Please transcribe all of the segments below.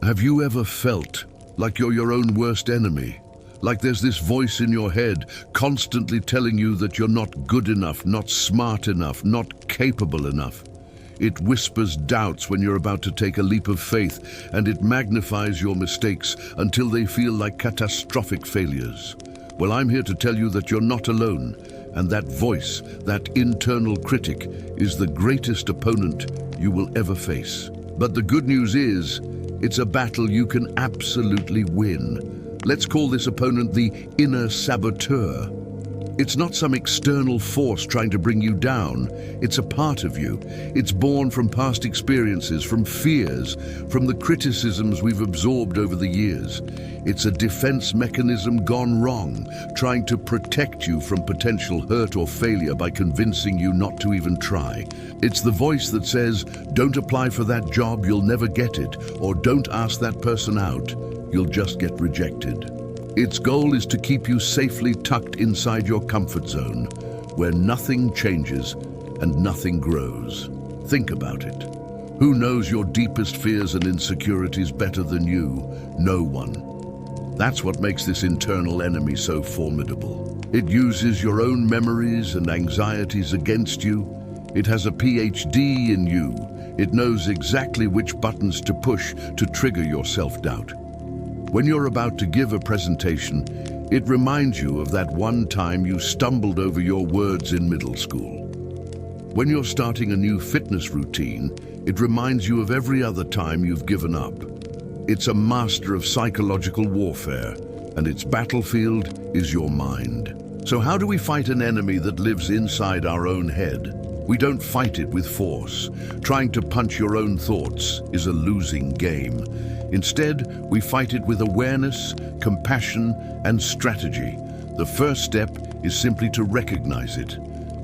Have you ever felt like you're your own worst enemy? Like there's this voice in your head constantly telling you that you're not good enough, not smart enough, not capable enough. It whispers doubts when you're about to take a leap of faith, and it magnifies your mistakes until they feel like catastrophic failures. Well, I'm here to tell you that you're not alone, and that voice, that internal critic, is the greatest opponent you will ever face. But the good news is, it's a battle you can absolutely win. Let's call this opponent the inner saboteur. It's not some external force trying to bring you down. It's a part of you. It's born from past experiences, from fears, from the criticisms we've absorbed over the years. It's a defense mechanism gone wrong, trying to protect you from potential hurt or failure by convincing you not to even try. It's the voice that says, don't apply for that job, you'll never get it, or don't ask that person out, you'll just get rejected. Its goal is to keep you safely tucked inside your comfort zone, where nothing changes and nothing grows. Think about it. Who knows your deepest fears and insecurities better than you? No one. That's what makes this internal enemy so formidable. It uses your own memories and anxieties against you. It has a PhD in you. It knows exactly which buttons to push to trigger your self-doubt. When you're about to give a presentation, it reminds you of that one time you stumbled over your words in middle school. When you're starting a new fitness routine, it reminds you of every other time you've given up. It's a master of psychological warfare, and its battlefield is your mind. So how do we fight an enemy that lives inside our own head? We don't fight it with force. Trying to punch your own thoughts is a losing game. Instead, we fight it with awareness, compassion, and strategy. The first step is simply to recognize it.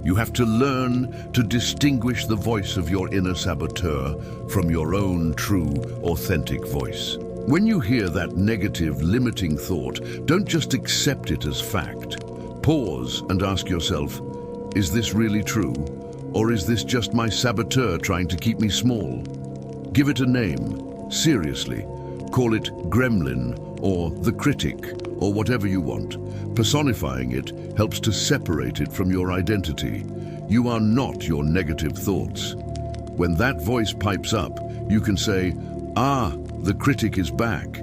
You have to learn to distinguish the voice of your inner saboteur from your own true, authentic voice. When you hear that negative, limiting thought, don't just accept it as fact. Pause and ask yourself, is this really true? Or is this just my saboteur trying to keep me small? Give it a name, seriously. Call it gremlin or the critic or whatever you want. Personifying it helps to separate it from your identity. You are not your negative thoughts. When that voice pipes up, you can say, the critic is back.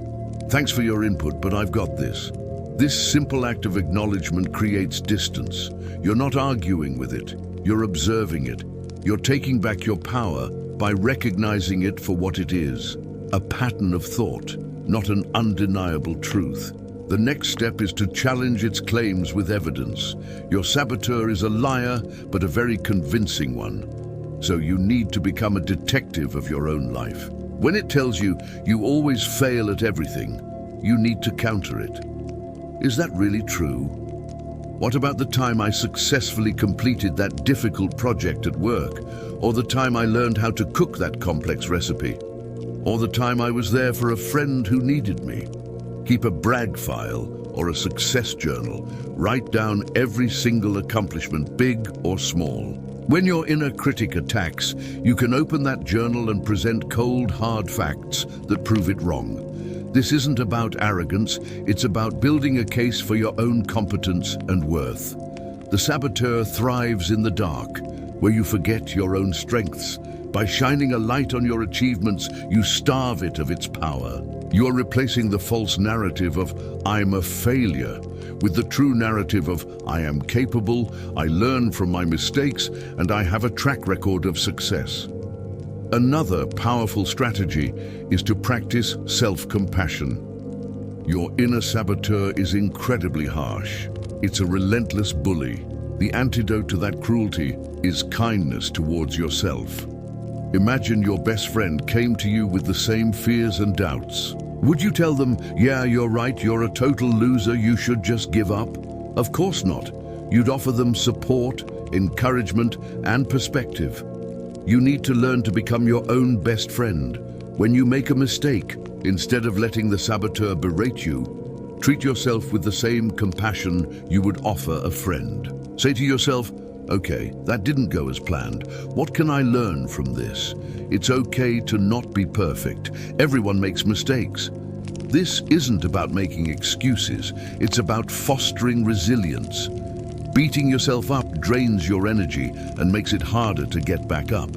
Thanks for your input, but I've got this. This simple act of acknowledgement creates distance. You're not arguing with it. You're observing it. You're taking back your power by recognizing it for what it is. A pattern of thought, not an undeniable truth. The next step is to challenge its claims with evidence. Your saboteur is a liar, but a very convincing one. So you need to become a detective of your own life. When it tells you you always fail at everything, you need to counter it. Is that really true? What about the time I successfully completed that difficult project at work? Or the time I learned how to cook that complex recipe? Or the time I was there for a friend who needed me? Keep a brag file or a success journal. Write down every single accomplishment, big or small. When your inner critic attacks, you can open that journal and present cold, hard facts that prove it wrong. This isn't about arrogance, it's about building a case for your own competence and worth. The saboteur thrives in the dark, where you forget your own strengths. By shining a light on your achievements, you starve it of its power. You're replacing the false narrative of I'm a failure with the true narrative of I am capable, I learn from my mistakes, and I have a track record of success. Another powerful strategy is to practice self-compassion. Your inner saboteur is incredibly harsh. It's a relentless bully. The antidote to that cruelty is kindness towards yourself. Imagine your best friend came to you with the same fears and doubts. Would you tell them, yeah, you're right, you're a total loser, you should just give up? Of course not. You'd offer them support, encouragement, and perspective. You need to learn to become your own best friend. When you make a mistake, instead of letting the saboteur berate you, treat yourself with the same compassion you would offer a friend. Say to yourself, Okay, that didn't go as planned. What can I learn from this? It's okay to not be perfect. Everyone makes mistakes. This isn't about making excuses. It's about fostering resilience. Beating yourself up drains your energy and makes it harder to get back up.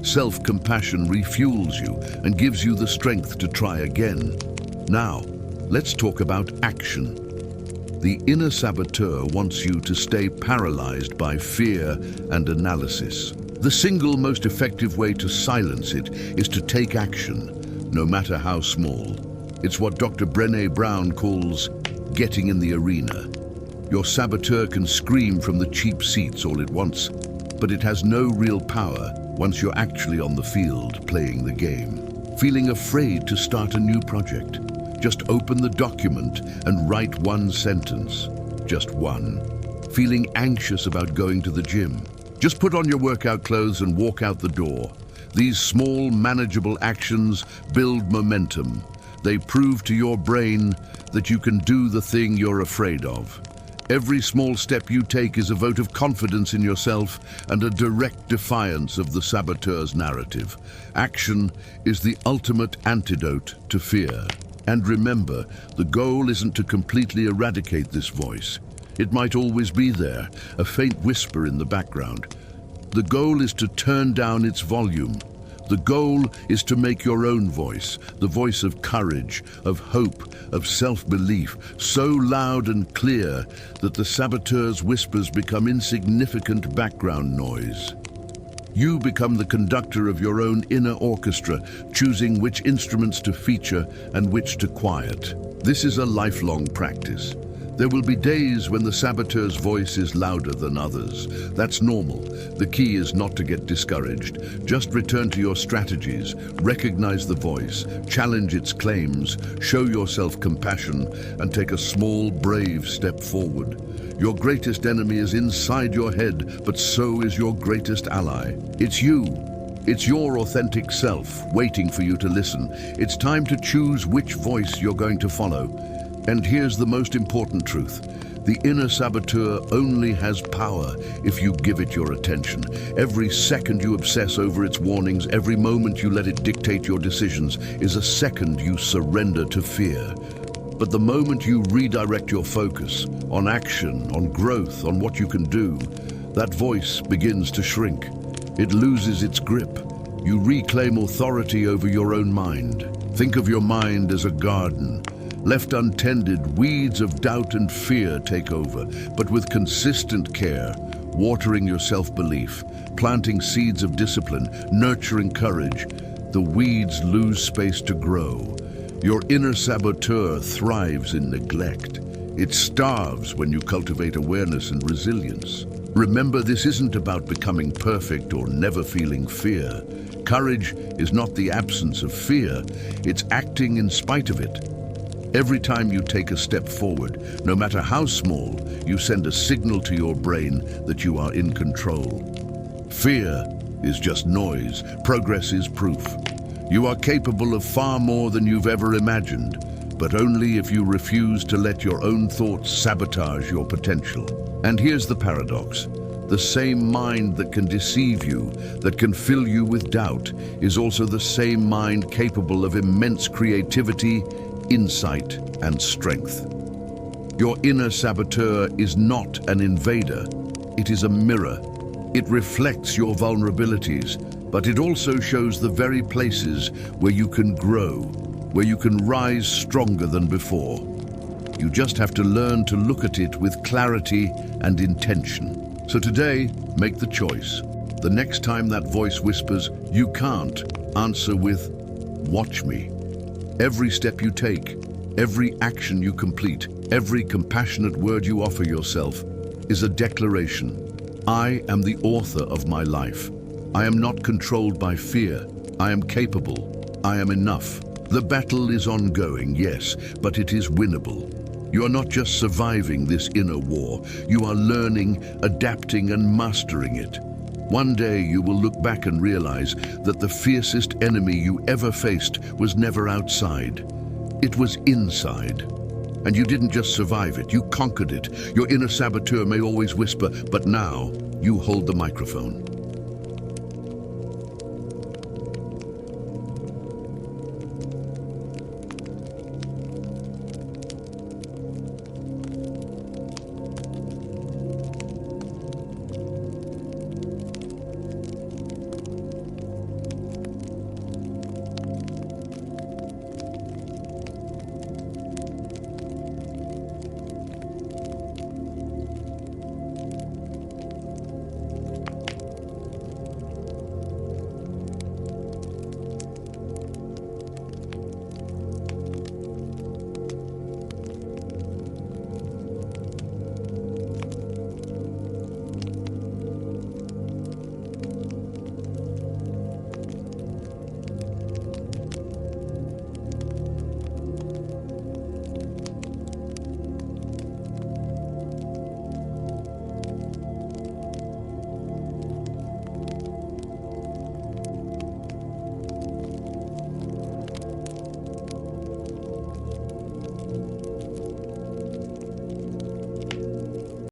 Self-compassion refuels you and gives you the strength to try again. Now, let's talk about action. The inner saboteur wants you to stay paralyzed by fear and analysis. The single most effective way to silence it is to take action, no matter how small. It's what Dr. Brené Brown calls getting in the arena. Your saboteur can scream from the cheap seats all it wants, but it has no real power once you're actually on the field playing the game. Feeling afraid to start a new project? Just open the document and write one sentence. Just one. Feeling anxious about going to the gym? Just put on your workout clothes and walk out the door. These small, manageable actions build momentum. They prove to your brain that you can do the thing you're afraid of. Every small step you take is a vote of confidence in yourself and a direct defiance of the saboteur's narrative. Action is the ultimate antidote to fear. And remember, the goal isn't to completely eradicate this voice. It might always be there, a faint whisper in the background. The goal is to turn down its volume. The goal is to make your own voice, the voice of courage, of hope, of self-belief, so loud and clear that the saboteur's whispers become insignificant background noise. You become the conductor of your own inner orchestra, choosing which instruments to feature and which to quiet. This is a lifelong practice. There will be days when the saboteur's voice is louder than others. That's normal. The key is not to get discouraged. Just return to your strategies, recognize the voice, challenge its claims, show yourself compassion, and take a small, brave step forward. Your greatest enemy is inside your head, but so is your greatest ally. It's you. It's your authentic self, waiting for you to listen. It's time to choose which voice you're going to follow. And here's the most important truth. The inner saboteur only has power if you give it your attention. Every second you obsess over its warnings, every moment you let it dictate your decisions, is a second you surrender to fear. But the moment you redirect your focus on action, on growth, on what you can do, that voice begins to shrink. It loses its grip. You reclaim authority over your own mind. Think of your mind as a garden. Left untended, weeds of doubt and fear take over, but with consistent care, watering your self-belief, planting seeds of discipline, nurturing courage, the weeds lose space to grow. Your inner saboteur thrives in neglect. It starves when you cultivate awareness and resilience. Remember, this isn't about becoming perfect or never feeling fear. Courage is not the absence of fear, it's acting in spite of it. Every time you take a step forward, no matter how small, you send a signal to your brain that you are in control. Fear is just noise. Progress is proof. You are capable of far more than you've ever imagined, but only if you refuse to let your own thoughts sabotage your potential. And here's the paradox. The same mind that can deceive you, that can fill you with doubt, is also the same mind capable of immense creativity, insight, and strength. Your inner saboteur is not an invader. It is a mirror. It reflects your vulnerabilities, but it also shows the very places where you can grow, where you can rise stronger than before. You just have to learn to look at it with clarity and intention. So today, make the choice. The next time that voice whispers, "You can't," answer with, "Watch me." Every step you take, every action you complete, every compassionate word you offer yourself is a declaration. I am the author of my life. I am not controlled by fear. I am capable. I am enough. The battle is ongoing, yes, but it is winnable. You are not just surviving this inner war. You are learning, adapting, and mastering it. One day you will look back and realize that the fiercest enemy you ever faced was never outside. It was inside. And you didn't just survive it, you conquered it. Your inner saboteur may always whisper, but now You hold the microphone.